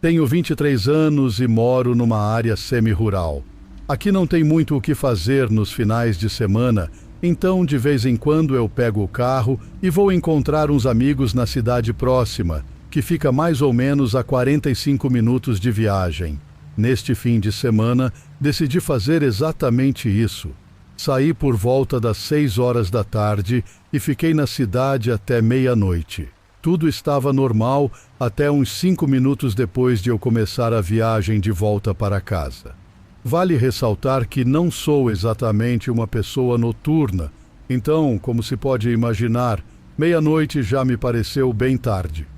Tenho 23 anos e moro numa área semi-rural. Aqui não tem muito o que fazer nos finais de semana, então de vez em quando eu pego o carro e vou encontrar uns amigos na cidade próxima, que fica mais ou menos a 45 minutos de viagem. Neste fim de semana, decidi fazer exatamente isso. Saí por volta das 6 horas da tarde e fiquei na cidade até meia-noite. Tudo estava normal até uns 5 minutos depois de eu começar a viagem de volta para casa. Vale ressaltar que não sou exatamente uma pessoa noturna, então, como se pode imaginar, meia-noite já me pareceu bem tarde.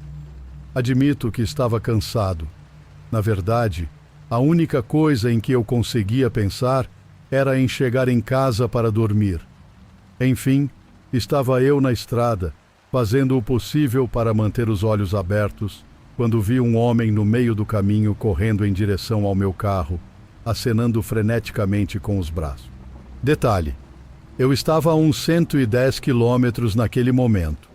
Admito que estava cansado. Na verdade, a única coisa em que eu conseguia pensar era em chegar em casa para dormir. Enfim, estava eu na estrada, fazendo o possível para manter os olhos abertos, quando vi um homem no meio do caminho correndo em direção ao meu carro, acenando freneticamente com os braços. Detalhe, eu estava a uns 110 quilômetros naquele momento,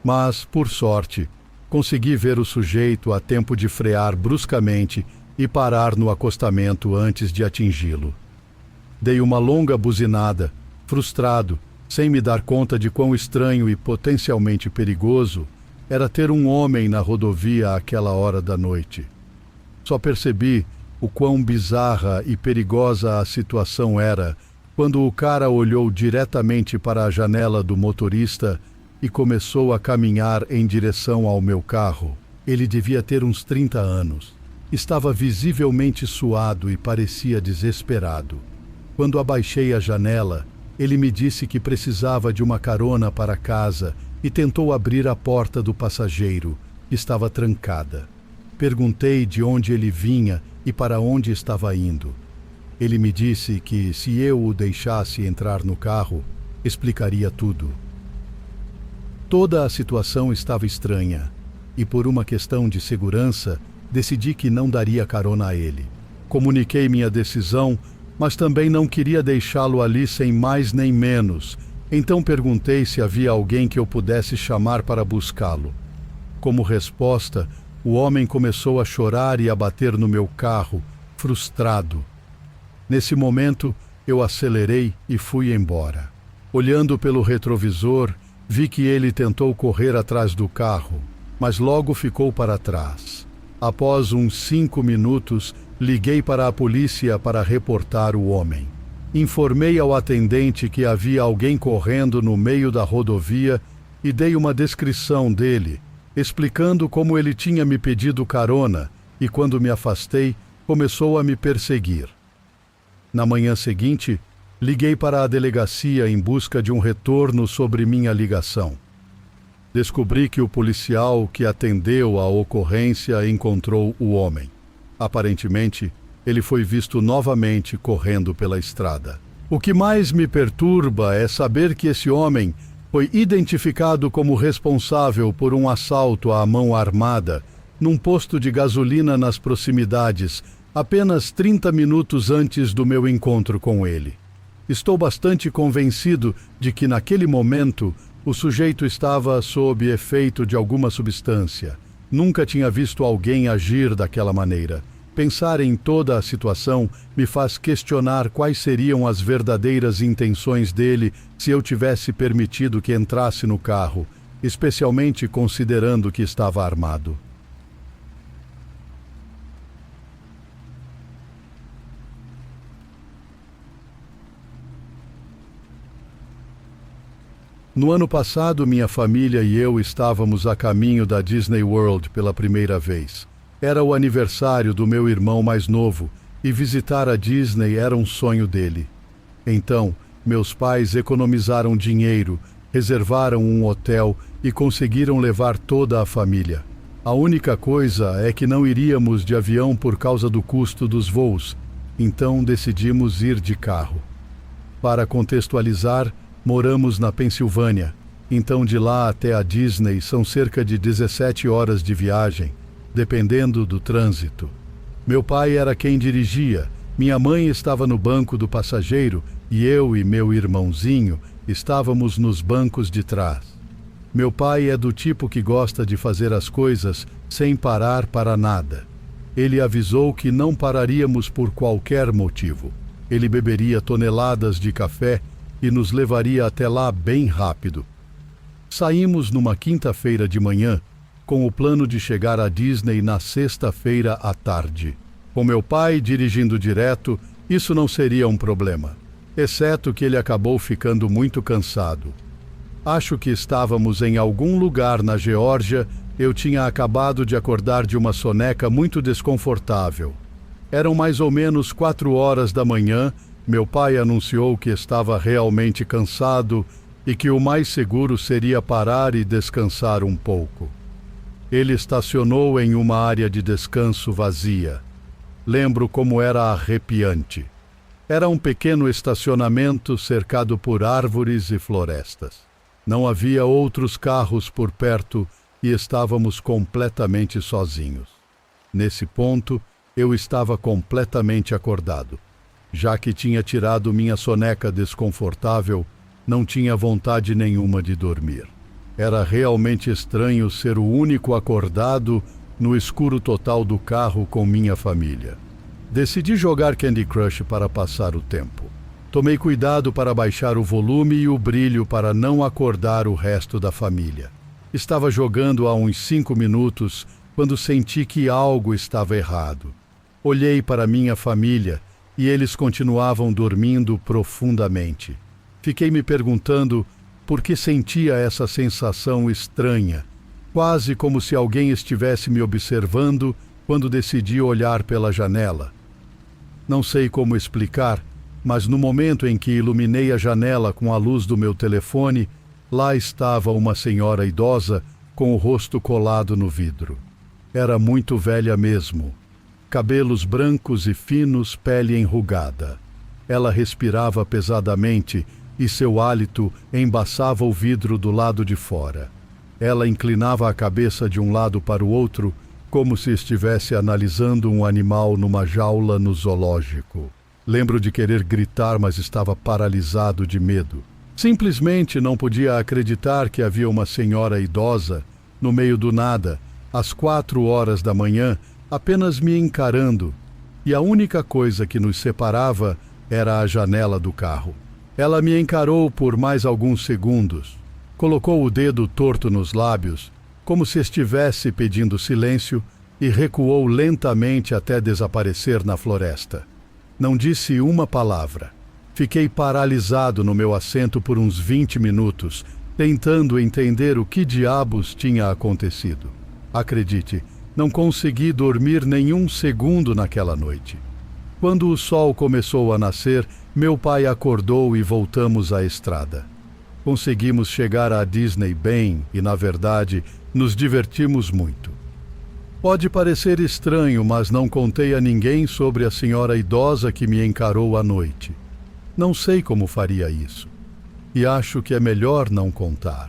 mas, por sorte, consegui ver o sujeito a tempo de frear bruscamente e parar no acostamento antes de atingi-lo. Dei uma longa buzinada, frustrado, sem me dar conta de quão estranho e potencialmente perigoso era ter um homem na rodovia àquela hora da noite. Só percebi o quão bizarra e perigosa a situação era quando o cara olhou diretamente para a janela do motorista e começou a caminhar em direção ao meu carro. Ele devia ter uns 30 anos. Estava visivelmente suado e parecia desesperado. Quando abaixei a janela, ele me disse que precisava de uma carona para casa e tentou abrir a porta do passageiro, que estava trancada. Perguntei de onde ele vinha e para onde estava indo. Ele me disse que, se eu o deixasse entrar no carro, explicaria tudo. Toda a situação estava estranha, e por uma questão de segurança, decidi que não daria carona a ele. Comuniquei minha decisão, mas também não queria deixá-lo ali sem mais nem menos, então perguntei se havia alguém que eu pudesse chamar para buscá-lo. Como resposta, o homem começou a chorar e a bater no meu carro, frustrado. Nesse momento, eu acelerei e fui embora. Olhando pelo retrovisor, vi que ele tentou correr atrás do carro, mas logo ficou para trás. Após uns 5 minutos, liguei para a polícia para reportar o homem. Informei ao atendente que havia alguém correndo no meio da rodovia e dei uma descrição dele, explicando como ele tinha me pedido carona e, quando me afastei, começou a me perseguir. Na manhã seguinte, liguei para a delegacia em busca de um retorno sobre minha ligação. Descobri que o policial que atendeu à ocorrência encontrou o homem. Aparentemente, ele foi visto novamente correndo pela estrada. O que mais me perturba é saber que esse homem foi identificado como responsável por um assalto à mão armada num posto de gasolina nas proximidades, apenas 30 minutos antes do meu encontro com ele. Estou bastante convencido de que, naquele momento, o sujeito estava sob efeito de alguma substância. Nunca tinha visto alguém agir daquela maneira. Pensar em toda a situação me faz questionar quais seriam as verdadeiras intenções dele se eu tivesse permitido que entrasse no carro, especialmente considerando que estava armado. No ano passado, minha família e eu estávamos a caminho da Disney World pela primeira vez. Era o aniversário do meu irmão mais novo e visitar a Disney era um sonho dele. Então, meus pais economizaram dinheiro, reservaram um hotel e conseguiram levar toda a família. A única coisa é que não iríamos de avião por causa do custo dos voos, então decidimos ir de carro. Para contextualizar, moramos na Pensilvânia, então de lá até a Disney são cerca de 17 horas de viagem, dependendo do trânsito. Meu pai era quem dirigia, minha mãe estava no banco do passageiro e eu e meu irmãozinho estávamos nos bancos de trás. Meu pai é do tipo que gosta de fazer as coisas sem parar para nada. Ele avisou que não pararíamos por qualquer motivo. Ele beberia toneladas de café e nos levaria até lá bem rápido. Saímos numa quinta-feira de manhã, com o plano de chegar à Disney na sexta-feira à tarde. Com meu pai dirigindo direto, isso não seria um problema, exceto que ele acabou ficando muito cansado. Acho que estávamos em algum lugar na Geórgia. Eu tinha acabado de acordar de uma soneca muito desconfortável. Eram mais ou menos 4 horas da manhã. Meu pai anunciou que estava realmente cansado e que o mais seguro seria parar e descansar um pouco. Ele estacionou em uma área de descanso vazia. Lembro como era arrepiante. Era um pequeno estacionamento cercado por árvores e florestas. Não havia outros carros por perto e estávamos completamente sozinhos. Nesse ponto, eu estava completamente acordado. Já que tinha tirado minha soneca desconfortável, não tinha vontade nenhuma de dormir. Era realmente estranho ser o único acordado no escuro total do carro com minha família. Decidi jogar Candy Crush para passar o tempo. Tomei cuidado para baixar o volume e o brilho para não acordar o resto da família. Estava jogando há uns 5 minutos quando senti que algo estava errado. Olhei para minha família e eles continuavam dormindo profundamente. Fiquei me perguntando por que sentia essa sensação estranha, quase como se alguém estivesse me observando quando decidi olhar pela janela. Não sei como explicar, mas no momento em que iluminei a janela com a luz do meu telefone, lá estava uma senhora idosa com o rosto colado no vidro. Era muito velha mesmo. Cabelos brancos e finos, pele enrugada. Ela respirava pesadamente e seu hálito embaçava o vidro do lado de fora. Ela inclinava a cabeça de um lado para o outro, como se estivesse analisando um animal numa jaula no zoológico. Lembro de querer gritar, mas estava paralisado de medo. Simplesmente não podia acreditar que havia uma senhora idosa, no meio do nada, às 4 horas da manhã, apenas me encarando, e a única coisa que nos separava era a janela do carro. Ela me encarou por mais alguns segundos, colocou o dedo torto nos lábios, como se estivesse pedindo silêncio, e recuou lentamente até desaparecer na floresta. Não disse uma palavra. Fiquei paralisado no meu assento por uns 20 minutos, tentando entender o que diabos tinha acontecido. Acredite, não consegui dormir nenhum segundo naquela noite. Quando o sol começou a nascer, meu pai acordou e voltamos à estrada. Conseguimos chegar à Disney bem e, na verdade, nos divertimos muito. Pode parecer estranho, mas não contei a ninguém sobre a senhora idosa que me encarou à noite. Não sei como faria isso. E acho que é melhor não contar.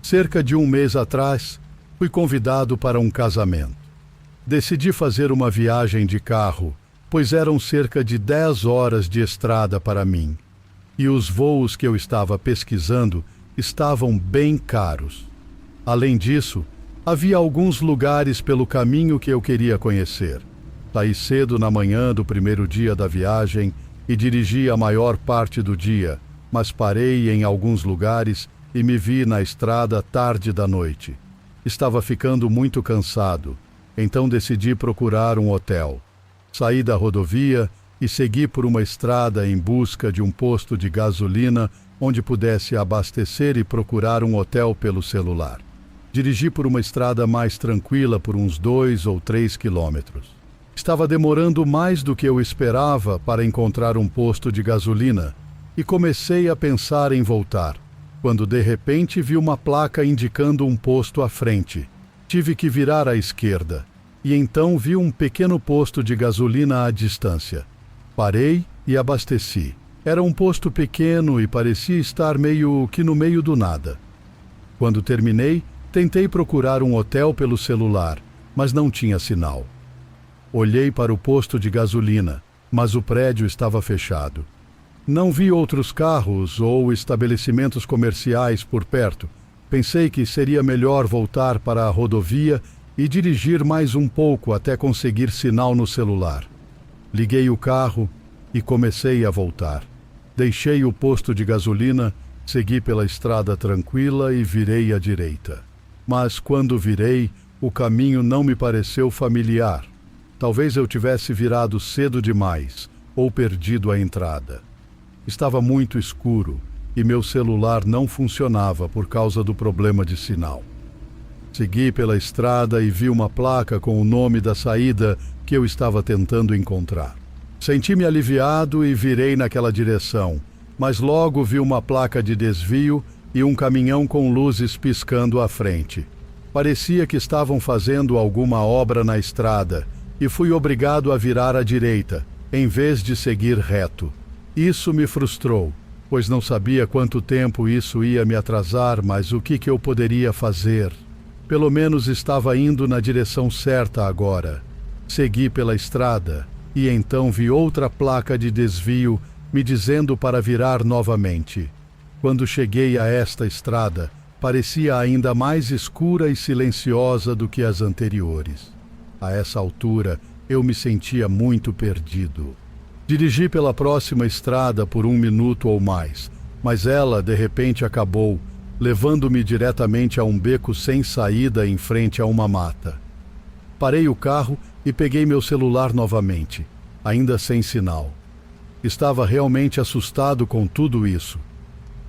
Cerca de um mês atrás, fui convidado para um casamento. Decidi fazer uma viagem de carro, pois eram cerca de 10 horas de estrada para mim. E os voos que eu estava pesquisando estavam bem caros. Além disso, havia alguns lugares pelo caminho que eu queria conhecer. Saí cedo na manhã do primeiro dia da viagem e dirigi a maior parte do dia, mas parei em alguns lugares e me vi na estrada tarde da noite. Estava ficando muito cansado, então decidi procurar um hotel. Saí da rodovia e segui por uma estrada em busca de um posto de gasolina onde pudesse abastecer e procurar um hotel pelo celular. Dirigi por uma estrada mais tranquila por uns 2 ou 3 quilômetros. Estava demorando mais do que eu esperava para encontrar um posto de gasolina e comecei a pensar em voltar, quando de repente vi uma placa indicando um posto à frente. Tive que virar à esquerda e então vi um pequeno posto de gasolina à distância. Parei e abasteci. Era um posto pequeno e parecia estar meio que no meio do nada. Quando terminei, tentei procurar um hotel pelo celular, mas não tinha sinal. Olhei para o posto de gasolina, mas o prédio estava fechado. Não vi outros carros ou estabelecimentos comerciais por perto. Pensei que seria melhor voltar para a rodovia e dirigir mais um pouco até conseguir sinal no celular. Liguei o carro e comecei a voltar. Deixei o posto de gasolina, segui pela estrada tranquila e virei à direita. Mas quando virei, o caminho não me pareceu familiar. Talvez eu tivesse virado cedo demais ou perdido a entrada. Estava muito escuro e meu celular não funcionava por causa do problema de sinal. Segui pela estrada e vi uma placa com o nome da saída que eu estava tentando encontrar. Senti-me aliviado e virei naquela direção, mas logo vi uma placa de desvio e um caminhão com luzes piscando à frente. Parecia que estavam fazendo alguma obra na estrada e fui obrigado a virar à direita, em vez de seguir reto. Isso me frustrou, pois não sabia quanto tempo isso ia me atrasar, mas o que eu poderia fazer? Pelo menos estava indo na direção certa agora. Segui pela estrada e então vi outra placa de desvio me dizendo para virar novamente. Quando cheguei a esta estrada, parecia ainda mais escura e silenciosa do que as anteriores. A essa altura, eu me sentia muito perdido. Dirigi pela próxima estrada por 1 minuto ou mais, mas ela, de repente, acabou, levando-me diretamente a um beco sem saída em frente a uma mata. Parei o carro e peguei meu celular novamente, ainda sem sinal. Estava realmente assustado com tudo isso.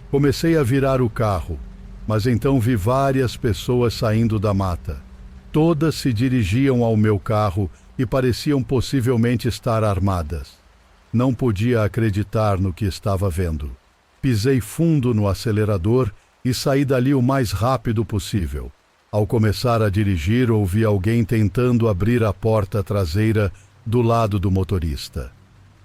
Comecei a virar o carro, mas então vi várias pessoas saindo da mata. Todas se dirigiam ao meu carro e pareciam possivelmente estar armadas. Não podia acreditar no que estava vendo. Pisei fundo no acelerador e saí dali o mais rápido possível. Ao começar a dirigir, ouvi alguém tentando abrir a porta traseira do lado do motorista.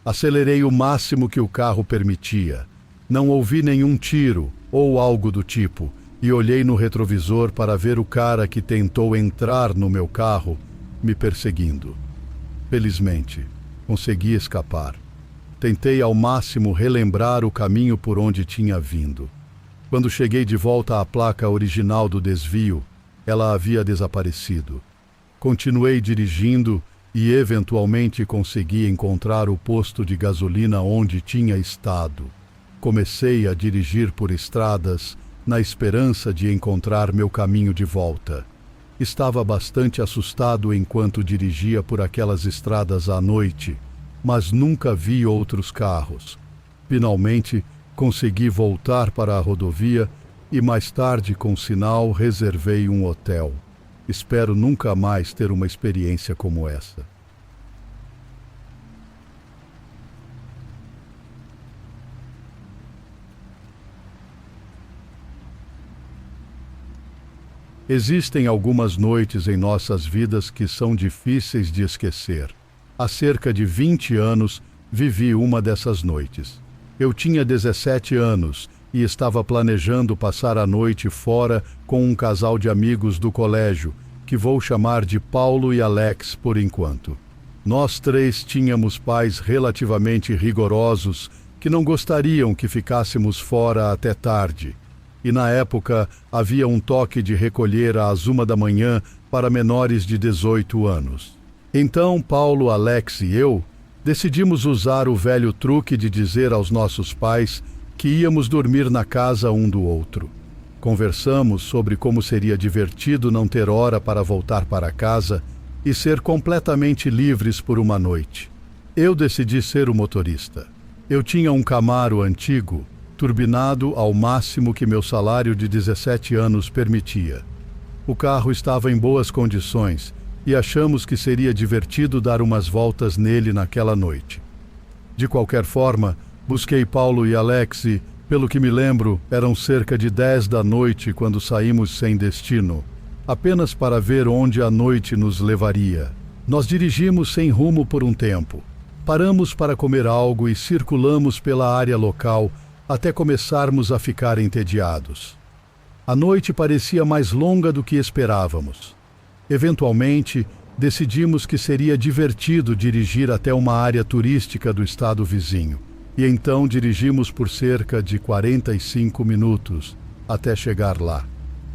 Acelerei o máximo que o carro permitia. Não ouvi nenhum tiro ou algo do tipo e olhei no retrovisor para ver o cara que tentou entrar no meu carro me perseguindo. Felizmente, consegui escapar. Tentei ao máximo relembrar o caminho por onde tinha vindo. Quando cheguei de volta à placa original do desvio, ela havia desaparecido. Continuei dirigindo e eventualmente consegui encontrar o posto de gasolina onde tinha estado. Comecei a dirigir por estradas na esperança de encontrar meu caminho de volta. Estava bastante assustado enquanto dirigia por aquelas estradas à noite, mas nunca vi outros carros. Finalmente, consegui voltar para a rodovia e mais tarde, com sinal, reservei um hotel. Espero nunca mais ter uma experiência como essa. Existem algumas noites em nossas vidas que são difíceis de esquecer. Há cerca de 20 anos, vivi uma dessas noites. Eu tinha 17 anos e estava planejando passar a noite fora com um casal de amigos do colégio, que vou chamar de Paulo e Alex por enquanto. Nós três tínhamos pais relativamente rigorosos que não gostariam que ficássemos fora até tarde. E na época havia um toque de recolher às 1 da manhã para menores de 18 anos. Então Paulo, Alex e eu decidimos usar o velho truque de dizer aos nossos pais que íamos dormir na casa um do outro. Conversamos sobre como seria divertido não ter hora para voltar para casa e ser completamente livres por uma noite. Eu decidi ser o motorista. Eu tinha um Camaro antigo, turbinado ao máximo que meu salário de 17 anos permitia. O carro estava em boas condições e achamos que seria divertido dar umas voltas nele naquela noite. De qualquer forma, busquei Paulo e Alex e, pelo que me lembro, eram cerca de 10 da noite quando saímos sem destino, apenas para ver onde a noite nos levaria. Nós dirigimos sem rumo por um tempo. Paramos para comer algo e circulamos pela área local até começarmos a ficar entediados. A noite parecia mais longa do que esperávamos. Eventualmente, decidimos que seria divertido dirigir até uma área turística do estado vizinho. e então dirigimos por cerca de 45 minutos até chegar lá.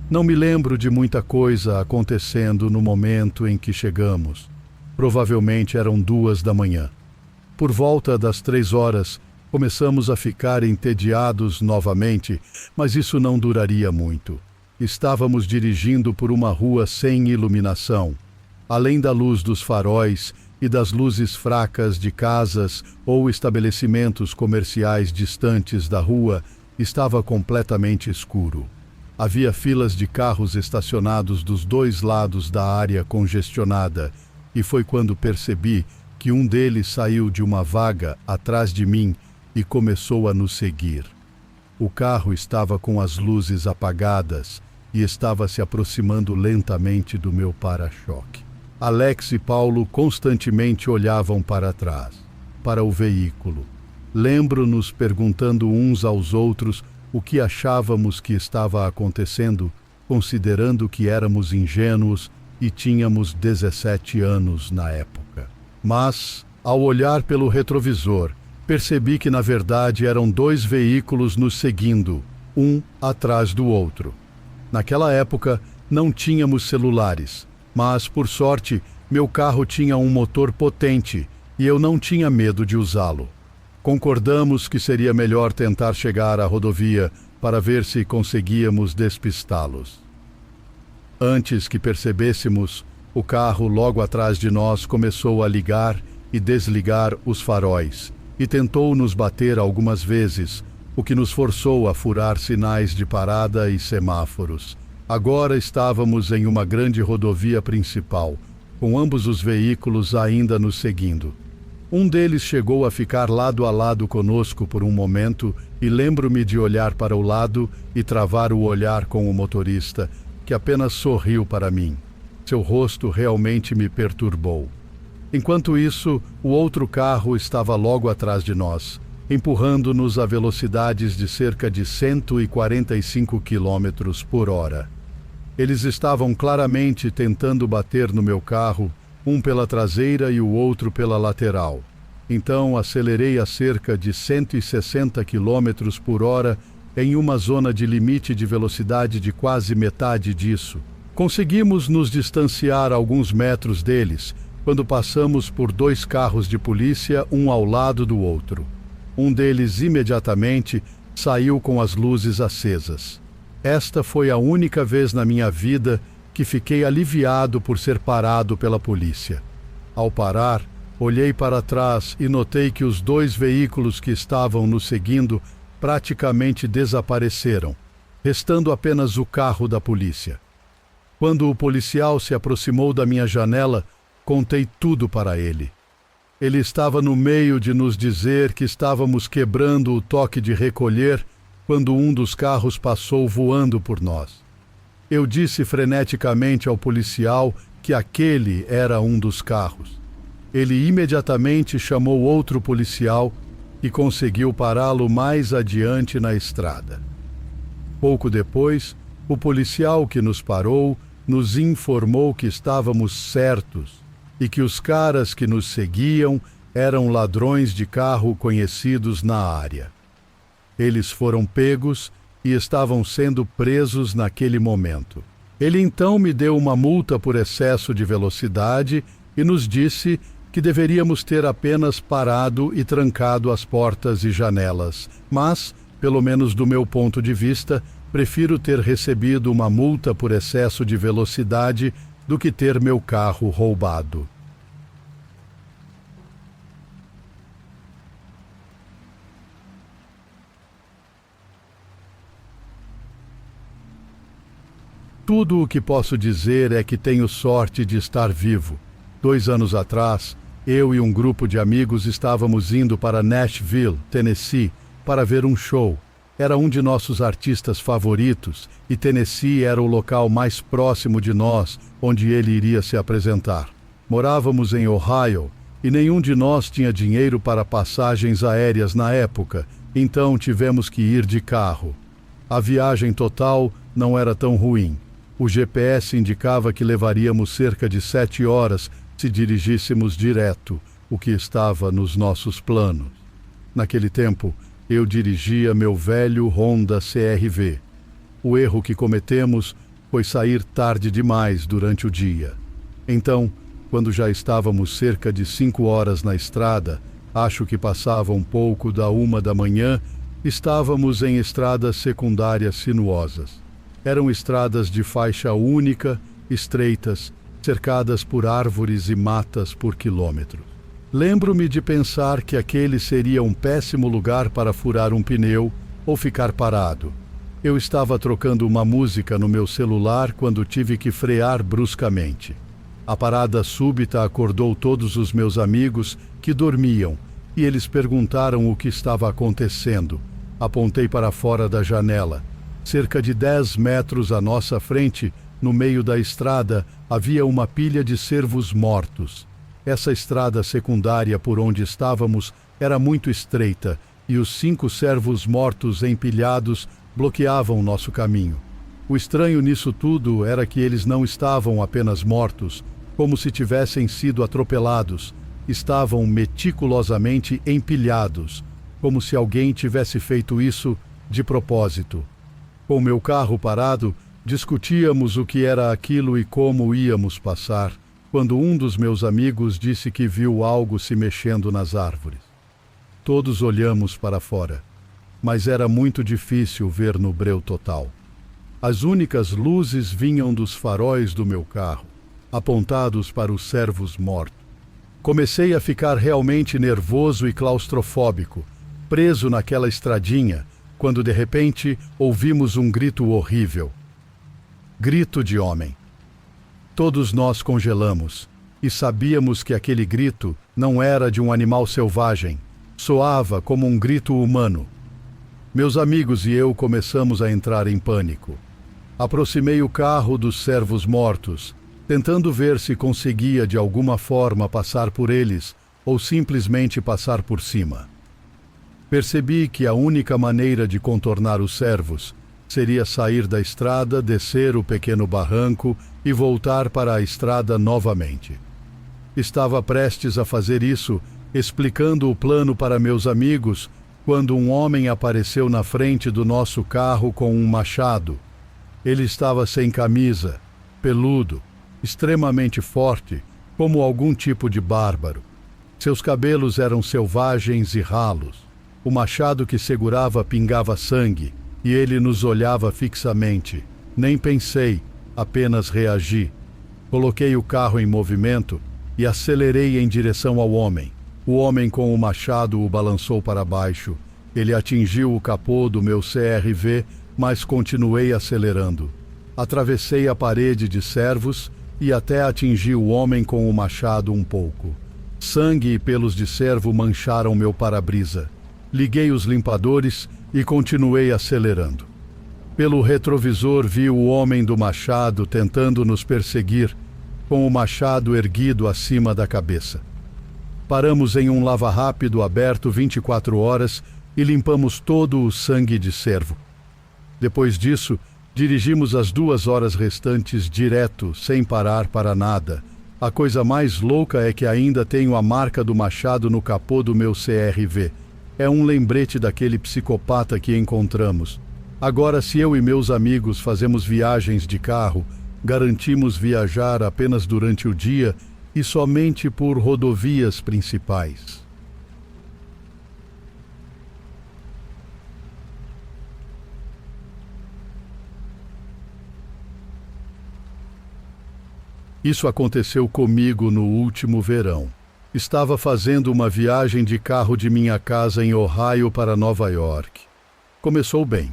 Não me lembro de muita coisa acontecendo no momento em que chegamos. Provavelmente eram 2 da manhã. Por volta das 3 horas, começamos a ficar entediados novamente, mas isso não duraria muito. Estávamos dirigindo por uma rua sem iluminação. Além da luz dos faróis e das luzes fracas de casas ou estabelecimentos comerciais distantes da rua, estava completamente escuro. Havia filas de carros estacionados dos 2 lados da área congestionada, e foi quando percebi que um deles saiu de uma vaga atrás de mim e começou a nos seguir. O carro estava com as luzes apagadas e estava se aproximando lentamente do meu para-choque. Alex e Paulo constantemente olhavam para trás, para o veículo. Lembro-nos perguntando uns aos outros o que achávamos que estava acontecendo, considerando que éramos ingênuos e tínhamos 17 anos na época. Mas, ao olhar pelo retrovisor, percebi que na verdade eram 2 veículos nos seguindo, um atrás do outro. Naquela época, não tínhamos celulares, mas, por sorte, meu carro tinha um motor potente e eu não tinha medo de usá-lo. Concordamos que seria melhor tentar chegar à rodovia para ver se conseguíamos despistá-los. Antes que percebêssemos, o carro logo atrás de nós começou a ligar e desligar os faróis e tentou nos bater algumas vezes, o que nos forçou a furar sinais de parada e semáforos. Agora estávamos em uma grande rodovia principal, com ambos os veículos ainda nos seguindo. Um deles chegou a ficar lado a lado conosco por um momento e lembro-me de olhar para o lado e travar o olhar com o motorista, que apenas sorriu para mim. Seu rosto realmente me perturbou. Enquanto isso, o outro carro estava logo atrás de nós, empurrando-nos a velocidades de cerca de 145 km por hora. Eles estavam claramente tentando bater no meu carro, um pela traseira e o outro pela lateral. Então acelerei a cerca de 160 km por hora em uma zona de limite de velocidade de quase metade disso. Conseguimos nos distanciar alguns metros deles, quando passamos por 2 carros de polícia, um ao lado do outro. Um deles imediatamente saiu com as luzes acesas. Esta foi a única vez na minha vida que fiquei aliviado por ser parado pela polícia. Ao parar, olhei para trás e notei que os 2 veículos que estavam nos seguindo praticamente desapareceram, restando apenas o carro da polícia. Quando o policial se aproximou da minha janela, contei tudo para ele. Ele estava no meio de nos dizer que estávamos quebrando o toque de recolher quando um dos carros passou voando por nós. Eu disse freneticamente ao policial que aquele era um dos carros. Ele imediatamente chamou outro policial e conseguiu pará-lo mais adiante na estrada. Pouco depois, o policial que nos parou nos informou que estávamos certos e que os caras que nos seguiam eram ladrões de carro conhecidos na área. Eles foram pegos e estavam sendo presos naquele momento. Ele então me deu uma multa por excesso de velocidade e nos disse que deveríamos ter apenas parado e trancado as portas e janelas, mas, pelo menos do meu ponto de vista, prefiro ter recebido uma multa por excesso de velocidade do que ter meu carro roubado. Tudo o que posso dizer é que tenho sorte de estar vivo. 2 anos atrás, eu e um grupo de amigos estávamos indo para Nashville, Tennessee, para ver um show. Era um de nossos artistas favoritos e Tennessee era o local mais próximo de nós onde ele iria se apresentar. Morávamos em Ohio e nenhum de nós tinha dinheiro para passagens aéreas na época, então tivemos que ir de carro. A viagem total não era tão ruim. O GPS indicava que levaríamos cerca de 7 horas se dirigíssemos direto, o que estava nos nossos planos. Naquele tempo, eu dirigia meu velho Honda CR-V. O erro que cometemos foi sair tarde demais durante o dia. Então, quando já estávamos cerca de 5 horas na estrada, acho que passava um pouco da 1 da manhã, estávamos em estradas secundárias sinuosas. Eram estradas de faixa única, estreitas, cercadas por árvores e matas por quilômetros. Lembro-me de pensar que aquele seria um péssimo lugar para furar um pneu ou ficar parado. Eu estava trocando uma música no meu celular quando tive que frear bruscamente. A parada súbita acordou todos os meus amigos que dormiam e eles perguntaram o que estava acontecendo. Apontei para fora da janela. Cerca de 10 metros à nossa frente, no meio da estrada, havia uma pilha de cervos mortos. Essa estrada secundária por onde estávamos era muito estreita e os 5 cervos mortos empilhados bloqueavam nosso caminho. O estranho nisso tudo era que eles não estavam apenas mortos, como se tivessem sido atropelados. Estavam meticulosamente empilhados, como se alguém tivesse feito isso de propósito. Com meu carro parado, discutíamos o que era aquilo e como íamos passar, quando um dos meus amigos disse que viu algo se mexendo nas árvores. Todos olhamos para fora, mas era muito difícil ver no breu total. As únicas luzes vinham dos faróis do meu carro, apontados para os cervos mortos. Comecei a ficar realmente nervoso e claustrofóbico, preso naquela estradinha, quando de repente ouvimos um grito horrível. Grito de homem. Todos nós congelamos e sabíamos que aquele grito não era de um animal selvagem, soava como um grito humano. Meus amigos e eu começamos a entrar em pânico. Aproximei o carro dos cervos mortos, tentando ver se conseguia de alguma forma passar por eles ou simplesmente passar por cima. Percebi que a única maneira de contornar os cervos seria sair da estrada, descer o pequeno barranco e voltar para a estrada novamente. Estava prestes a fazer isso, explicando o plano para meus amigos, quando um homem apareceu na frente do nosso carro com um machado. Ele estava sem camisa, peludo, extremamente forte, como algum tipo de bárbaro. Seus cabelos eram selvagens e ralos. O machado que segurava pingava sangue, e ele nos olhava fixamente. Nem pensei, apenas reagi. Coloquei o carro em movimento e acelerei em direção ao homem. O homem com o machado o balançou para baixo. Ele atingiu o capô do meu CR-V, mas continuei acelerando. Atravessei a parede de cervos e até atingi o homem com o machado um pouco. Sangue e pelos de cervo mancharam meu para-brisa. Liguei os limpadores e continuei acelerando. Pelo retrovisor vi o homem do machado tentando nos perseguir, com o machado erguido acima da cabeça. Paramos em um lava-rápido aberto 24 horas e limpamos todo o sangue de cervo. Depois disso, dirigimos as 2 horas restantes direto, sem parar para nada. A coisa mais louca é que ainda tenho a marca do machado no capô do meu CR-V. É um lembrete daquele psicopata que encontramos. Agora, se eu e meus amigos fazemos viagens de carro, garantimos viajar apenas durante o dia e somente por rodovias principais. Isso aconteceu comigo no último verão. Estava fazendo uma viagem de carro de minha casa em Ohio para Nova York. Começou bem.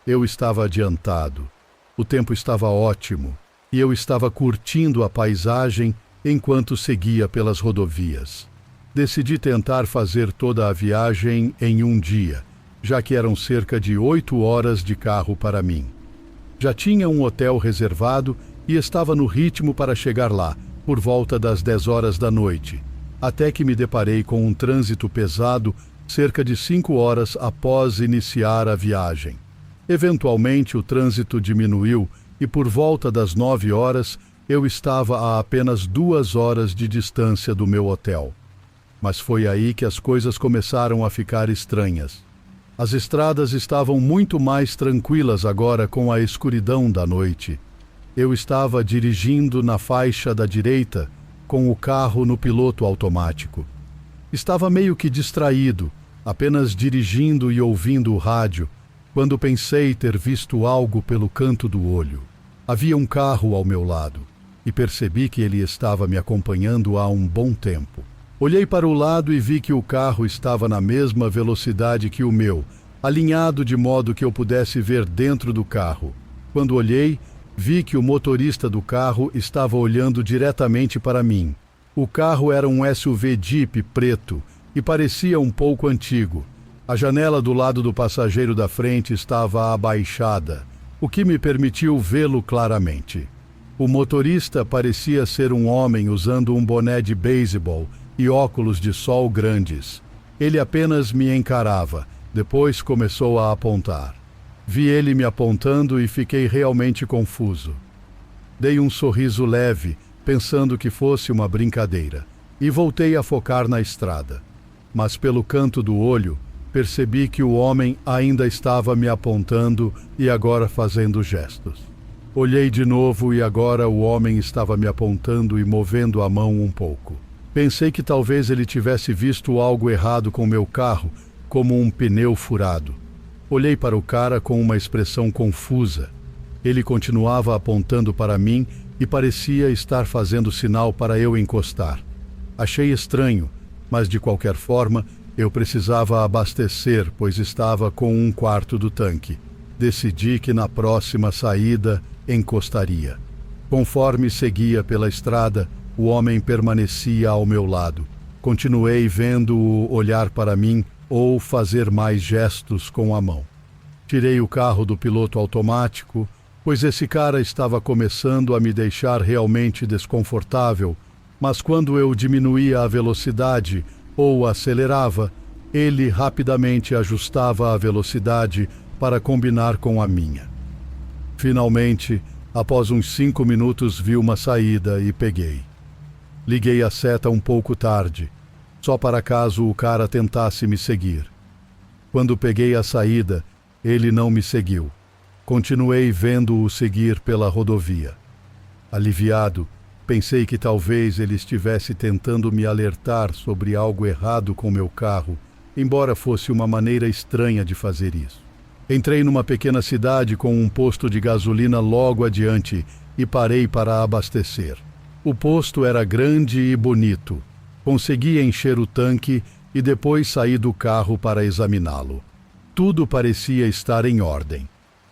Eu estava adiantado. O tempo estava ótimo e eu estava curtindo a paisagem enquanto seguia pelas rodovias. Decidi tentar fazer toda a viagem em um dia, já que eram cerca de 8 horas de carro para mim. Já tinha um hotel reservado e estava no ritmo para chegar lá, por volta das 10 horas da noite. Até que me deparei com um trânsito pesado cerca de 5 horas após iniciar a viagem. Eventualmente o trânsito diminuiu e por volta das 9 horas eu estava a apenas 2 horas de distância do meu hotel. Mas foi aí que as coisas começaram a ficar estranhas. As estradas estavam muito mais tranquilas agora com a escuridão da noite. Eu estava dirigindo na faixa da direita, com o carro no piloto automático. Estava meio que distraído, apenas dirigindo e ouvindo o rádio, quando pensei ter visto algo pelo canto do olho. Havia um carro ao meu lado, e percebi que ele estava me acompanhando há um bom tempo. Olhei para o lado e vi que o carro estava na mesma velocidade que o meu, alinhado de modo que eu pudesse ver dentro do carro. Quando olhei, vi que o motorista do carro estava olhando diretamente para mim. O carro era um SUV Jeep preto e parecia um pouco antigo. A janela do lado do passageiro da frente estava abaixada, o que me permitiu vê-lo claramente. O motorista parecia ser um homem usando um boné de beisebol e óculos de sol grandes. Ele apenas me encarava, depois começou a apontar. Vi ele me apontando e fiquei realmente confuso. Dei um sorriso leve, pensando que fosse uma brincadeira, e voltei a focar na estrada. Mas pelo canto do olho, percebi que o homem ainda estava me apontando e agora fazendo gestos. Olhei de novo e agora o homem estava me apontando e movendo a mão um pouco. Pensei que talvez ele tivesse visto algo errado com meu carro, como um pneu furado. Olhei para o cara com uma expressão confusa. Ele continuava apontando para mim e parecia estar fazendo sinal para eu encostar. Achei estranho, mas de qualquer forma, eu precisava abastecer, pois estava com um quarto do tanque. Decidi que na próxima saída encostaria. Conforme seguia pela estrada, o homem permanecia ao meu lado. Continuei vendo-o olhar para mim ou fazer mais gestos com a mão. Tirei o carro do piloto automático, pois esse cara estava começando a me deixar realmente desconfortável, mas quando eu diminuía a velocidade ou acelerava, ele rapidamente ajustava a velocidade para combinar com a minha. Finalmente, após uns 5 minutos, vi uma saída e peguei. Liguei a seta um pouco tarde, só para caso o cara tentasse me seguir. Quando peguei a saída, ele não me seguiu. Continuei vendo-o seguir pela rodovia. Aliviado, pensei que talvez ele estivesse tentando me alertar sobre algo errado com meu carro, embora fosse uma maneira estranha de fazer isso. Entrei numa pequena cidade com um posto de gasolina logo adiante e parei para abastecer. O posto era grande e bonito. Consegui encher o tanque e depois saí do carro para examiná-lo. Tudo parecia estar em ordem.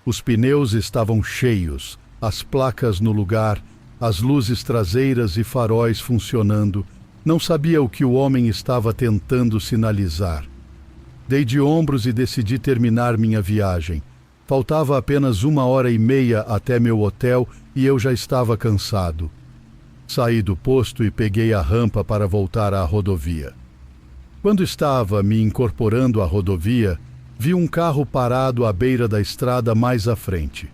Os pneus estavam cheios, as placas no lugar, as luzes traseiras e faróis funcionando. Não sabia o que o homem estava tentando sinalizar. Dei de ombros e decidi terminar minha viagem. Faltava apenas 1h30 até meu hotel e eu já estava cansado. Saí do posto e peguei a rampa para voltar à rodovia. Quando estava me incorporando à rodovia, vi um carro parado à beira da estrada mais à frente.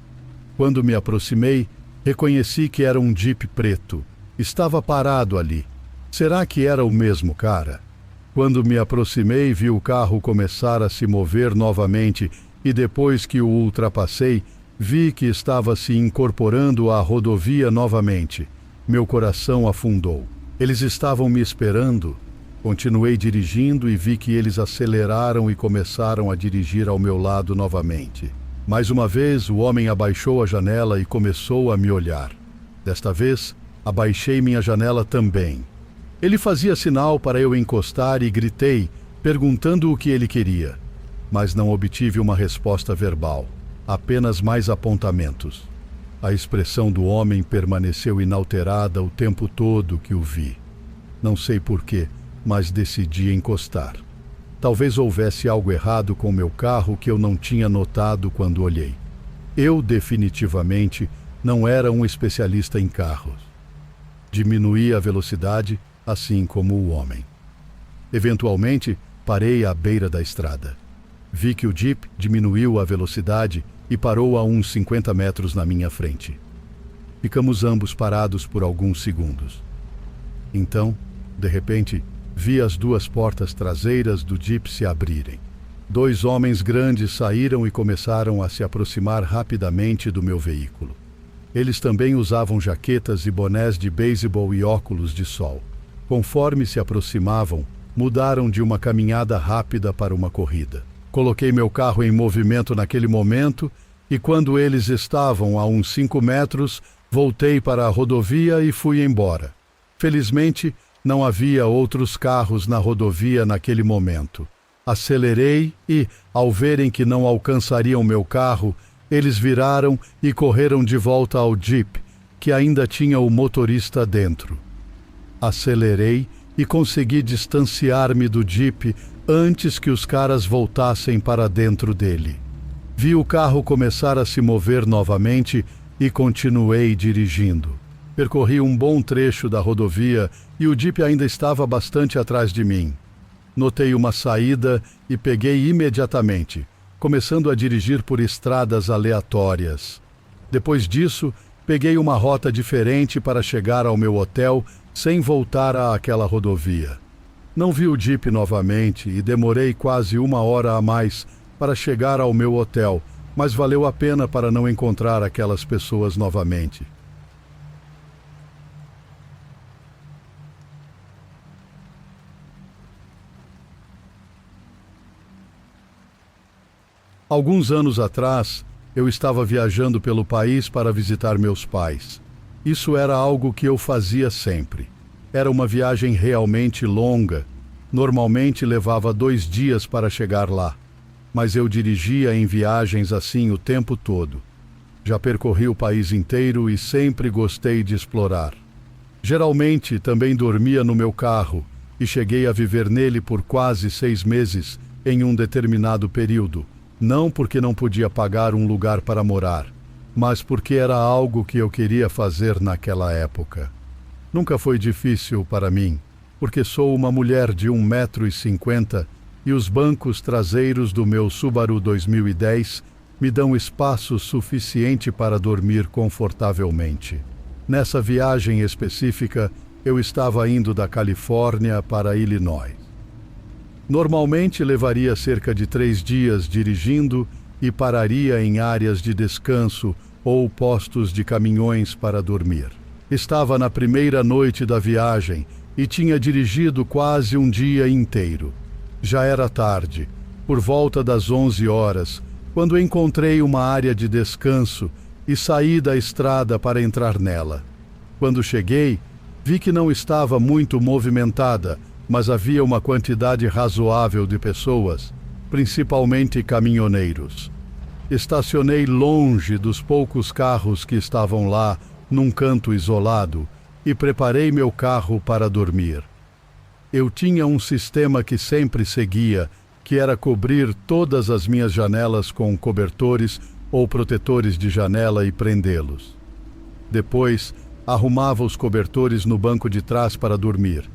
Quando me aproximei, reconheci que era um Jeep preto. Estava parado ali. Será que era o mesmo cara? Quando me aproximei, vi o carro começar a se mover novamente e depois que o ultrapassei, vi que estava se incorporando à rodovia novamente. Meu coração afundou. Eles estavam me esperando. Continuei dirigindo e vi que eles aceleraram e começaram a dirigir ao meu lado novamente. Mais uma vez, o homem abaixou a janela e começou a me olhar. Desta vez, abaixei minha janela também. Ele fazia sinal para eu encostar e gritei, perguntando o que ele queria. Mas não obtive uma resposta verbal, apenas mais apontamentos. A expressão do homem permaneceu inalterada o tempo todo que o vi. Não sei porquê, mas decidi encostar. Talvez houvesse algo errado com meu carro que eu não tinha notado quando olhei. Eu, definitivamente, não era um especialista em carros. Diminuí a velocidade, assim como o homem. Eventualmente, parei à beira da estrada. Vi que o Jeep diminuiu a velocidade e parou a uns 50 metros na minha frente. Ficamos ambos parados por alguns segundos. Então, de repente, Vi as duas portas traseiras do Jeep se abrirem. 2 homens grandes saíram e começaram a se aproximar rapidamente do meu veículo. Eles também usavam jaquetas e bonés de beisebol e óculos de sol. Conforme se aproximavam, mudaram de uma caminhada rápida para uma corrida. Coloquei meu carro em movimento naquele momento e, quando eles estavam a uns 5 metros, voltei para a rodovia e fui embora. Felizmente, não havia outros carros na rodovia naquele momento. Acelerei e, ao verem que não alcançariam meu carro, eles viraram e correram de volta ao Jeep, que ainda tinha o motorista dentro. Acelerei e consegui distanciar-me do Jeep antes que os caras voltassem para dentro dele. Vi o carro começar a se mover novamente e continuei dirigindo. Percorri um bom trecho da rodovia e o Jeep ainda estava bastante atrás de mim. Notei uma saída e peguei imediatamente, começando a dirigir por estradas aleatórias. Depois disso, peguei uma rota diferente para chegar ao meu hotel sem voltar àquela rodovia. Não vi o Jeep novamente e demorei quase 1 hora a mais para chegar ao meu hotel, mas valeu a pena para não encontrar aquelas pessoas novamente. Alguns anos atrás, eu estava viajando pelo país para visitar meus pais. Isso era algo que eu fazia sempre. Era uma viagem realmente longa. Normalmente levava 2 dias para chegar lá. Mas eu dirigia em viagens assim o tempo todo. Já percorri o país inteiro e sempre gostei de explorar. Geralmente também dormia no meu carro e cheguei a viver nele por quase 6 meses em um determinado período. Não porque não podia pagar um lugar para morar, mas porque era algo que eu queria fazer naquela época. Nunca foi difícil para mim, porque sou uma mulher de 1,50 m e os bancos traseiros do meu Subaru 2010 me dão espaço suficiente para dormir confortavelmente. Nessa viagem específica, eu estava indo da Califórnia para Illinois. Normalmente levaria cerca de 3 dias dirigindo e pararia em áreas de descanso ou postos de caminhões para dormir. Estava na primeira noite da viagem e tinha dirigido quase um dia inteiro. Já era tarde, por volta das 11 horas, quando encontrei uma área de descanso e saí da estrada para entrar nela. Quando cheguei, vi que não estava muito movimentada, mas havia uma quantidade razoável de pessoas, principalmente caminhoneiros. Estacionei longe dos poucos carros que estavam lá, num canto isolado, e preparei meu carro para dormir. Eu tinha um sistema que sempre seguia, que era cobrir todas as minhas janelas com cobertores ou protetores de janela e prendê-los. Depois, arrumava os cobertores no banco de trás para dormir.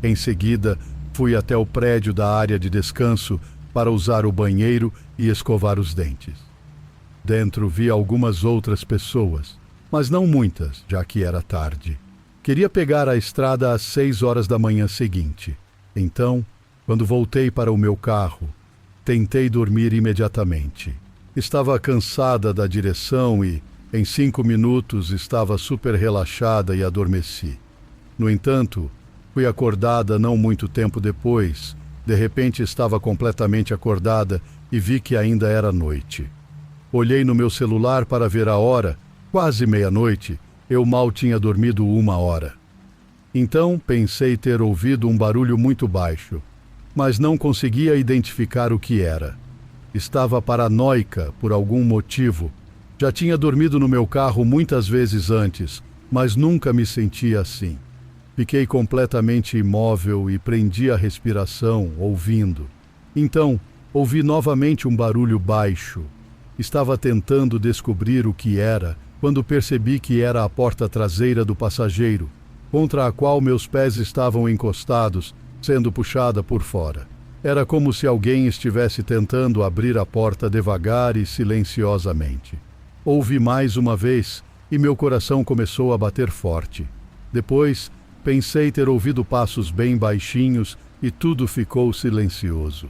Em seguida, fui até o prédio da área de descanso para usar o banheiro e escovar os dentes. Dentro vi algumas outras pessoas, mas não muitas, já que era tarde. Queria pegar a estrada às 6 horas da manhã seguinte. Então, quando voltei para o meu carro, tentei dormir imediatamente. Estava cansada da direção e, em 5 minutos, estava super relaxada e adormeci. No entanto, fui acordada não muito tempo depois. De repente estava completamente acordada e vi que ainda era noite. Olhei no meu celular para ver a hora, quase meia-noite. Eu mal tinha dormido 1 hora. Então pensei ter ouvido um barulho muito baixo, mas não conseguia identificar o que era. Estava paranoica por algum motivo. Já tinha dormido no meu carro muitas vezes antes, mas nunca me sentia assim. Fiquei completamente imóvel e prendi a respiração, ouvindo. Então, ouvi novamente um barulho baixo. Estava tentando descobrir o que era, quando percebi que era a porta traseira do passageiro, contra a qual meus pés estavam encostados, sendo puxada por fora. Era como se alguém estivesse tentando abrir a porta devagar e silenciosamente. Ouvi mais uma vez e meu coração começou a bater forte. Depois, pensei ter ouvido passos bem baixinhos e tudo ficou silencioso.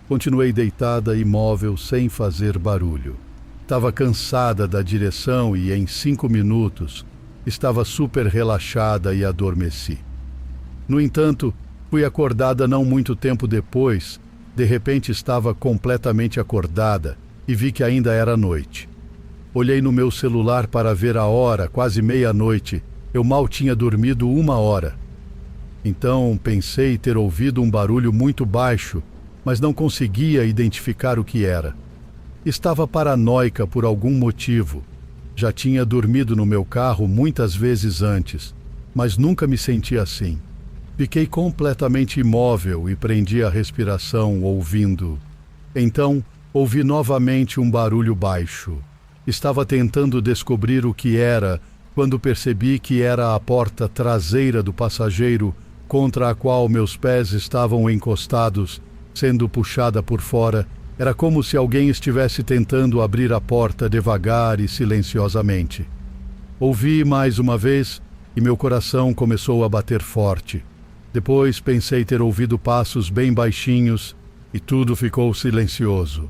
Continuei deitada, imóvel, sem fazer barulho. Estava cansada da direção e, em 5 minutos, estava super relaxada e adormeci. No entanto, fui acordada não muito tempo depois. De repente estava completamente acordada e vi que ainda era noite. Olhei no meu celular para ver a hora, quase meia-noite. Eu mal tinha dormido 1 hora. Então pensei ter ouvido um barulho muito baixo, mas não conseguia identificar o que era. Estava paranoica por algum motivo. Já tinha dormido no meu carro muitas vezes antes, mas nunca me senti assim. Fiquei completamente imóvel e prendi a respiração ouvindo. Então, ouvi novamente um barulho baixo. Estava tentando descobrir o que era, quando percebi que era a porta traseira do passageiro, contra a qual meus pés estavam encostados, sendo puxada por fora. Era como se alguém estivesse tentando abrir a porta devagar e silenciosamente. Ouvi mais uma vez e meu coração começou a bater forte. Depois pensei ter ouvido passos bem baixinhos e tudo ficou silencioso.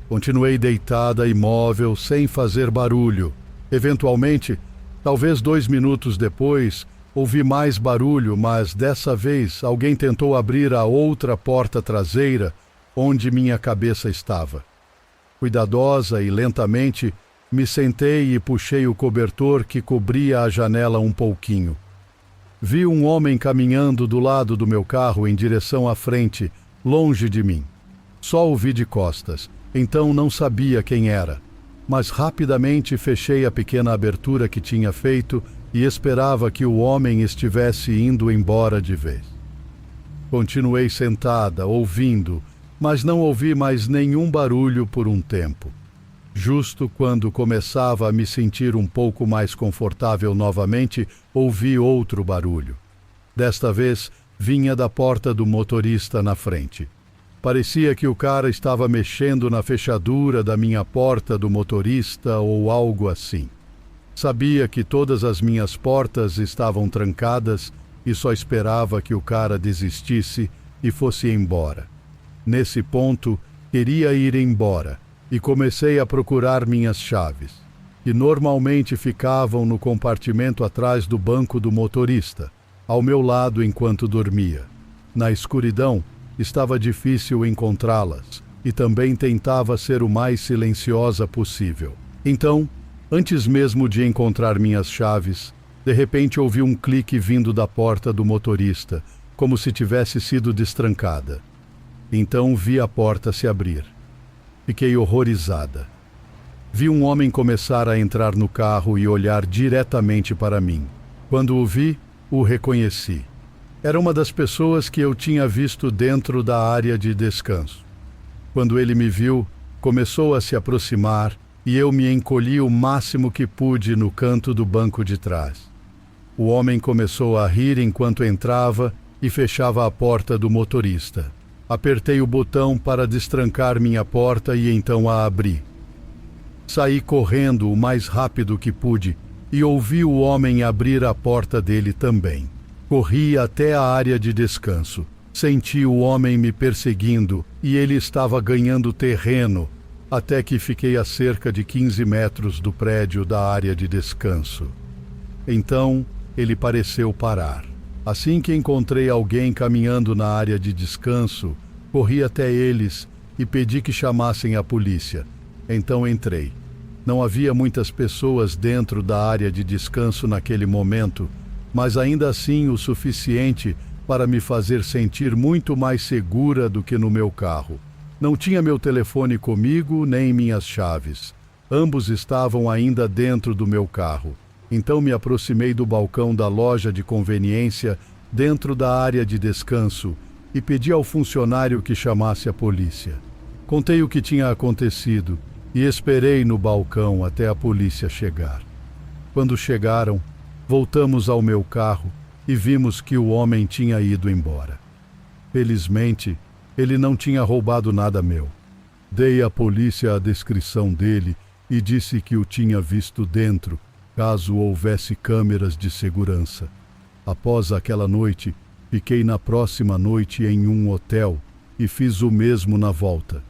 Continuei deitada, imóvel, sem fazer barulho. Eventualmente, talvez 2 minutos depois, ouvi mais barulho, mas dessa vez alguém tentou abrir a outra porta traseira onde minha cabeça estava. Cuidadosa e lentamente, me sentei e puxei o cobertor que cobria a janela um pouquinho. Vi um homem caminhando do lado do meu carro em direção à frente, longe de mim. Só o vi de costas, então não sabia quem era, mas rapidamente fechei a pequena abertura que tinha feito e esperava que o homem estivesse indo embora de vez. Continuei sentada, ouvindo, mas não ouvi mais nenhum barulho por um tempo. Justo quando começava a me sentir um pouco mais confortável novamente, ouvi outro barulho. Desta vez, vinha da porta do motorista na frente. Parecia que o cara estava mexendo na fechadura da minha porta do motorista ou algo assim. Sabia que todas as minhas portas estavam trancadas e só esperava que o cara desistisse e fosse embora. Nesse ponto, queria ir embora e comecei a procurar minhas chaves, que normalmente ficavam no compartimento atrás do banco do motorista, ao meu lado enquanto dormia. Na escuridão, estava difícil encontrá-las e também tentava ser o mais silenciosa possível. Então, antes mesmo de encontrar minhas chaves, de repente ouvi um clique vindo da porta do motorista, como se tivesse sido destrancada. Então vi a porta se abrir. Fiquei horrorizada. Vi um homem começar a entrar no carro e olhar diretamente para mim. Quando o vi, o reconheci. Era uma das pessoas que eu tinha visto dentro da área de descanso. Quando ele me viu, começou a se aproximar e eu me encolhi o máximo que pude no canto do banco de trás. O homem começou a rir enquanto entrava e fechava a porta do motorista. Apertei o botão para destrancar minha porta e então a abri. Saí correndo o mais rápido que pude e ouvi o homem abrir a porta dele também. Corri até a área de descanso. Senti o homem me perseguindo e ele estava ganhando terreno, até que fiquei a cerca de 15 metros do prédio da área de descanso. Então, ele pareceu parar. Assim que encontrei alguém caminhando na área de descanso, corri até eles e pedi que chamassem a polícia. Então entrei. Não havia muitas pessoas dentro da área de descanso naquele momento, mas ainda assim o suficiente para me fazer sentir muito mais segura do que no meu carro. Não tinha meu telefone comigo nem minhas chaves. Ambos estavam ainda dentro do meu carro. Então me aproximei do balcão da loja de conveniência dentro da área de descanso e pedi ao funcionário que chamasse a polícia. Contei o que tinha acontecido e esperei no balcão até a polícia chegar. Quando chegaram, voltamos ao meu carro e vimos que o homem tinha ido embora. Felizmente, ele não tinha roubado nada meu. Dei à polícia a descrição dele e disse que o tinha visto dentro, caso houvesse câmeras de segurança. Após aquela noite, fiquei na próxima noite em um hotel e fiz o mesmo na volta.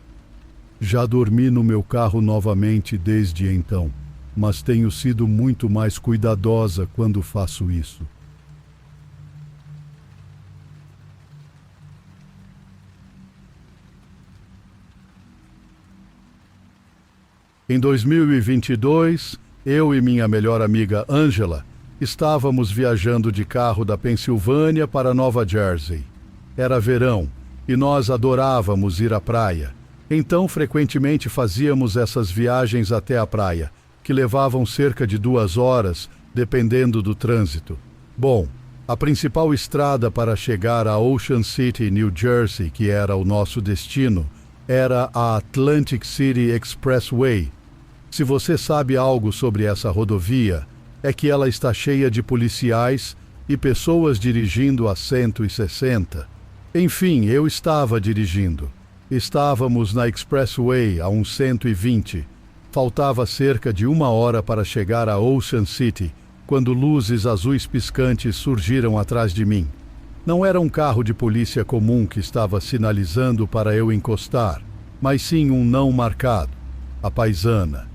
Já dormi no meu carro novamente desde então, mas tenho sido muito mais cuidadosa quando faço isso. Em 2022, eu e minha melhor amiga Angela estávamos viajando de carro da Pensilvânia para Nova Jersey. Era verão e nós adorávamos ir à praia. Então, frequentemente fazíamos essas viagens até a praia, que levavam cerca de 2 horas, dependendo do trânsito. Bom, a principal estrada para chegar a Ocean City, New Jersey, que era o nosso destino, era a Atlantic City Expressway. Se você sabe algo sobre essa rodovia, é que ela está cheia de policiais e pessoas dirigindo a 160. Enfim, eu estava dirigindo. Estávamos na Expressway a uns 120. Faltava cerca de 1 hora para chegar a Ocean City, quando luzes azuis piscantes surgiram atrás de mim. Não era um carro de polícia comum que estava sinalizando para eu encostar, mas sim um não marcado, a paisana.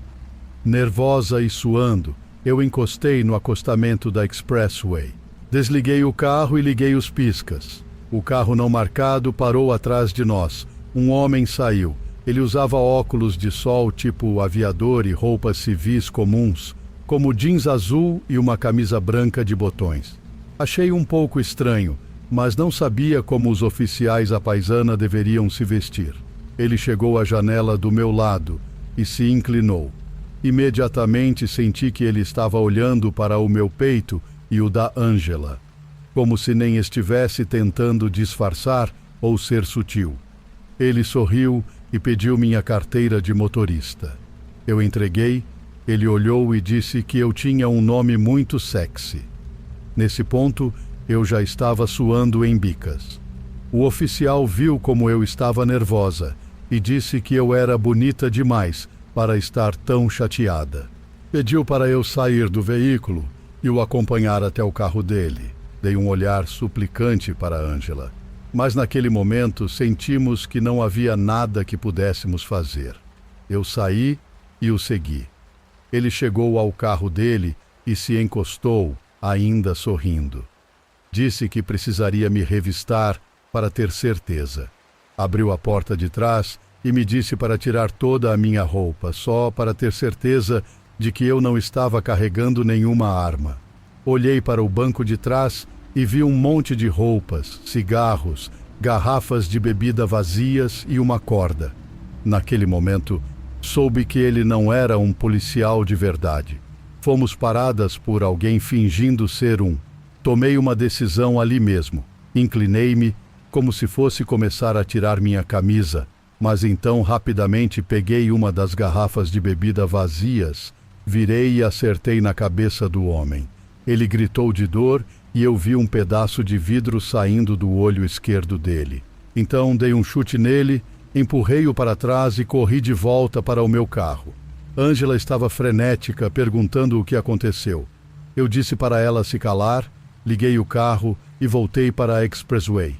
Nervosa e suando, eu encostei no acostamento da Expressway. Desliguei o carro e liguei os piscas. O carro não marcado parou atrás de nós. Um homem saiu. Ele usava óculos de sol tipo aviador e roupas civis comuns, como jeans azul e uma camisa branca de botões. Achei um pouco estranho, mas não sabia como os oficiais à paisana deveriam se vestir. Ele chegou à janela do meu lado e se inclinou. Imediatamente senti que ele estava olhando para o meu peito e o da Angela, como se nem estivesse tentando disfarçar ou ser sutil. Ele sorriu e pediu minha carteira de motorista. Eu entreguei, ele olhou e disse que eu tinha um nome muito sexy. Nesse ponto, eu já estava suando em bicas. O oficial viu como eu estava nervosa e disse que eu era bonita demais para estar tão chateada. Pediu para eu sair do veículo e o acompanhar até o carro dele. Dei um olhar suplicante para Angela. Mas naquele momento sentimos que não havia nada que pudéssemos fazer. Eu saí e o segui. Ele chegou ao carro dele e se encostou, ainda sorrindo. Disse que precisaria me revistar para ter certeza. Abriu a porta de trás e me disse para tirar toda a minha roupa, só para ter certeza de que eu não estava carregando nenhuma arma. Olhei para o banco de trás e vi um monte de roupas, cigarros, garrafas de bebida vazias e uma corda. Naquele momento, soube que ele não era um policial de verdade. Fomos paradas por alguém fingindo ser um. Tomei uma decisão ali mesmo. Inclinei-me, como se fosse começar a tirar minha camisa, mas então rapidamente peguei uma das garrafas de bebida vazias, virei e acertei na cabeça do homem. Ele gritou de dor e eu vi um pedaço de vidro saindo do olho esquerdo dele. Então dei um chute nele, empurrei-o para trás e corri de volta para o meu carro. Angela estava frenética, perguntando o que aconteceu. Eu disse para ela se calar, liguei o carro e voltei para a Expressway.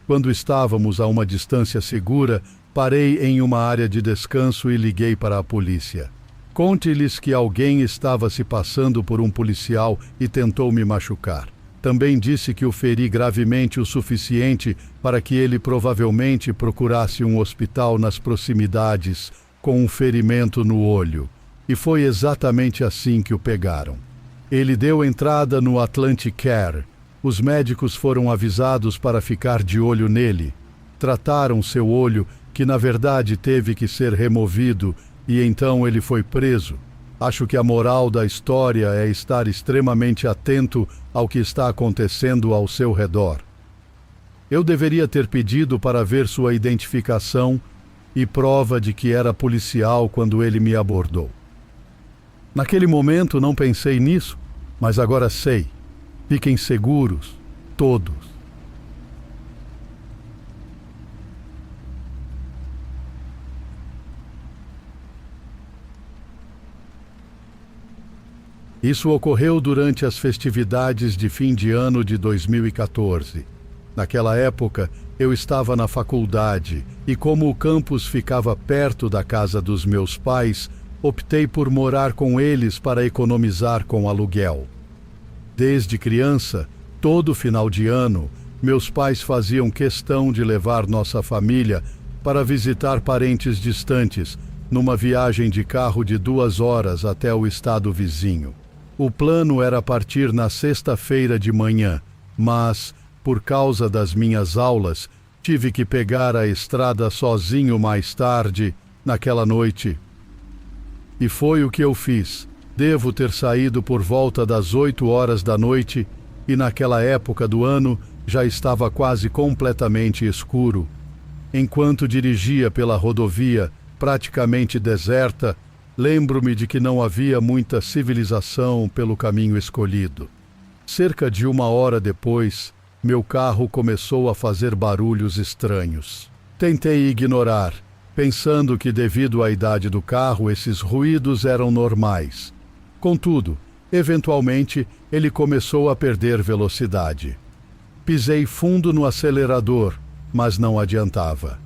Quando estávamos a uma distância segura, parei em uma área de descanso e liguei para a polícia. Conte-lhes que alguém estava se passando por um policial e tentou me machucar. Também disse que o feri gravemente o suficiente para que ele provavelmente procurasse um hospital nas proximidades com um ferimento no olho. E foi exatamente assim que o pegaram. Ele deu entrada no Atlantic Care. Os médicos foram avisados para ficar de olho nele. Trataram seu olho, que na verdade teve que ser removido, e então ele foi preso. Acho que a moral da história é estar extremamente atento ao que está acontecendo ao seu redor. Eu deveria ter pedido para ver sua identificação e prova de que era policial quando ele me abordou. Naquele momento não pensei nisso, mas agora sei. Fiquem seguros, todos. Isso ocorreu durante as festividades de fim de ano de 2014. Naquela época, eu estava na faculdade e, como o campus ficava perto da casa dos meus pais, optei por morar com eles para economizar com aluguel. Desde criança, todo final de ano, meus pais faziam questão de levar nossa família para visitar parentes distantes, numa viagem de carro de 2 horas até o estado vizinho. O plano era partir na sexta-feira de manhã, mas, por causa das minhas aulas, tive que pegar a estrada sozinho mais tarde, naquela noite. E foi o que eu fiz. Devo ter saído por volta das 8 horas da noite e naquela época do ano já estava quase completamente escuro. Enquanto dirigia pela rodovia, praticamente deserta, lembro-me de que não havia muita civilização pelo caminho escolhido. Cerca de 1 hora depois, meu carro começou a fazer barulhos estranhos. Tentei ignorar, pensando que devido à idade do carro esses ruídos eram normais. Contudo, eventualmente, ele começou a perder velocidade. Pisei fundo no acelerador, mas não adiantava.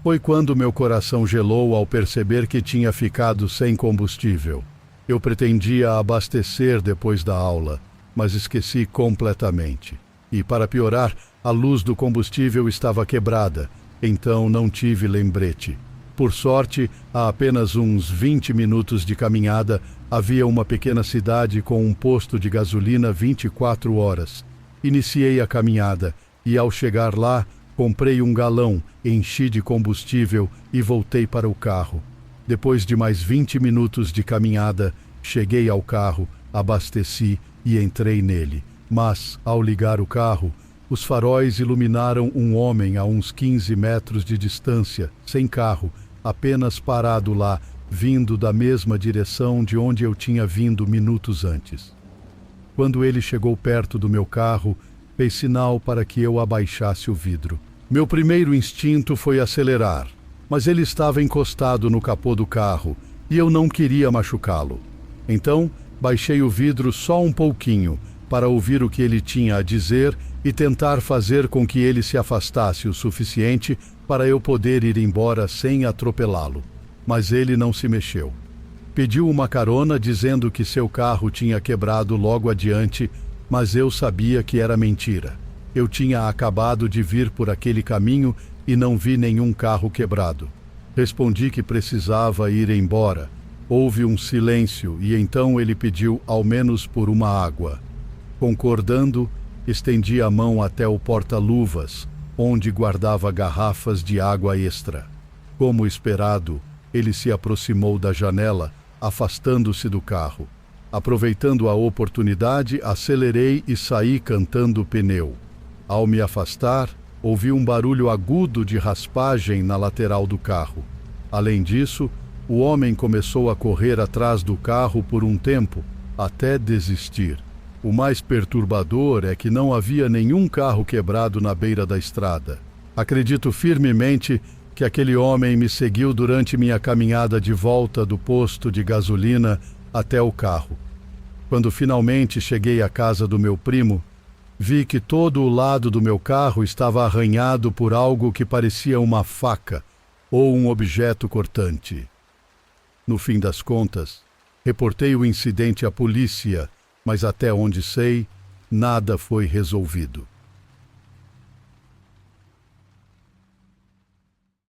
Foi quando meu coração gelou ao perceber que tinha ficado sem combustível. Eu pretendia abastecer depois da aula, mas esqueci completamente. E, para piorar, a luz do combustível estava quebrada, então não tive lembrete. Por sorte, a apenas uns 20 minutos de caminhada, havia uma pequena cidade com um posto de gasolina 24 horas. Iniciei a caminhada e, ao chegar lá, comprei 1 galão, enchi de combustível e voltei para o carro. Depois de mais 20 minutos de caminhada, cheguei ao carro, abasteci e entrei nele. Mas, ao ligar o carro, os faróis iluminaram um homem a uns 15 metros de distância, sem carro, apenas parado lá, vindo da mesma direção de onde eu tinha vindo minutos antes. Quando ele chegou perto do meu carro, fez sinal para que eu abaixasse o vidro. Meu primeiro instinto foi acelerar, mas ele estava encostado no capô do carro e eu não queria machucá-lo. Então, baixei o vidro só um pouquinho para ouvir o que ele tinha a dizer e tentar fazer com que ele se afastasse o suficiente para eu poder ir embora sem atropelá-lo. Mas ele não se mexeu. Pediu uma carona dizendo que seu carro tinha quebrado logo adiante, mas eu sabia que era mentira. Eu tinha acabado de vir por aquele caminho e não vi nenhum carro quebrado. Respondi que precisava ir embora. Houve um silêncio e então ele pediu ao menos por uma água. Concordando, estendi a mão até o porta-luvas, onde guardava garrafas de água extra. Como esperado, ele se aproximou da janela, afastando-se do carro. Aproveitando a oportunidade, acelerei e saí cantando o pneu. Ao me afastar, ouvi um barulho agudo de raspagem na lateral do carro. Além disso, o homem começou a correr atrás do carro por um tempo, até desistir. O mais perturbador é que não havia nenhum carro quebrado na beira da estrada. Acredito firmemente que aquele homem me seguiu durante minha caminhada de volta do posto de gasolina até o carro. Quando finalmente cheguei à casa do meu primo, vi que todo o lado do meu carro estava arranhado por algo que parecia uma faca ou um objeto cortante. No fim das contas, reportei o incidente à polícia, mas até onde sei, nada foi resolvido.